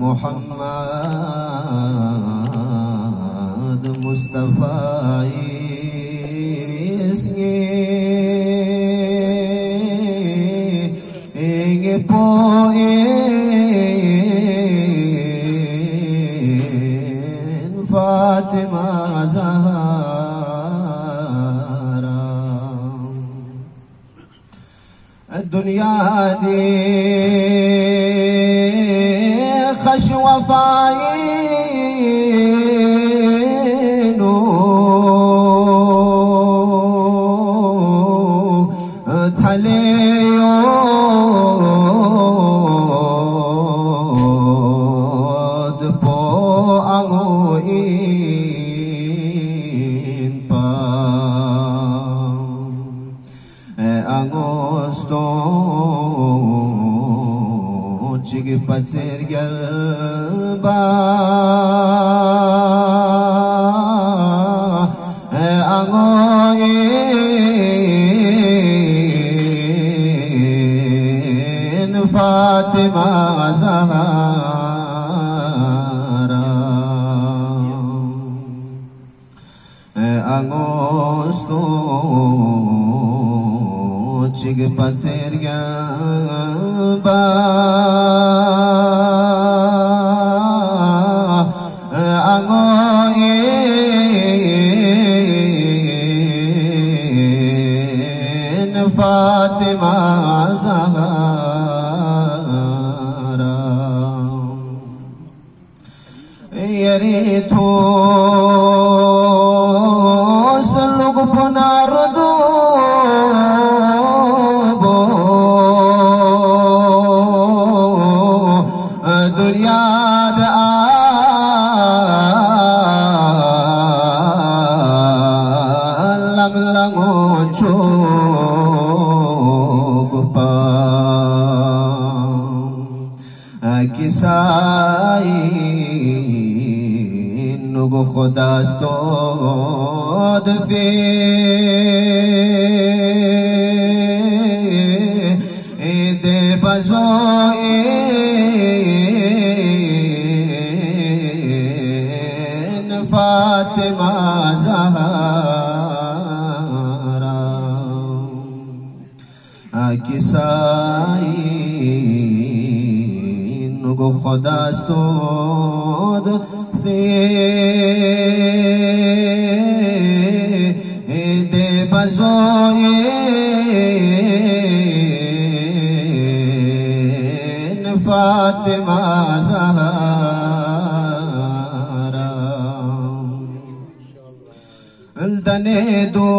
محمد مصطفى اسمي بوين فاطمة زهرا الدنيا دي خشوة فاينو تحليو دبو أغوين با أغوستو Chigi patser galba angoyin Fatima Zahra angosto chigi patser galba Fatima Zahra Yarito Salug Punardo Dunya da lang lang ocho Kisain nugo khudastod fi de bazoin Fatima Zahra Kisain nugo khudastod fi de bazoin Fatima Zahra Aldane do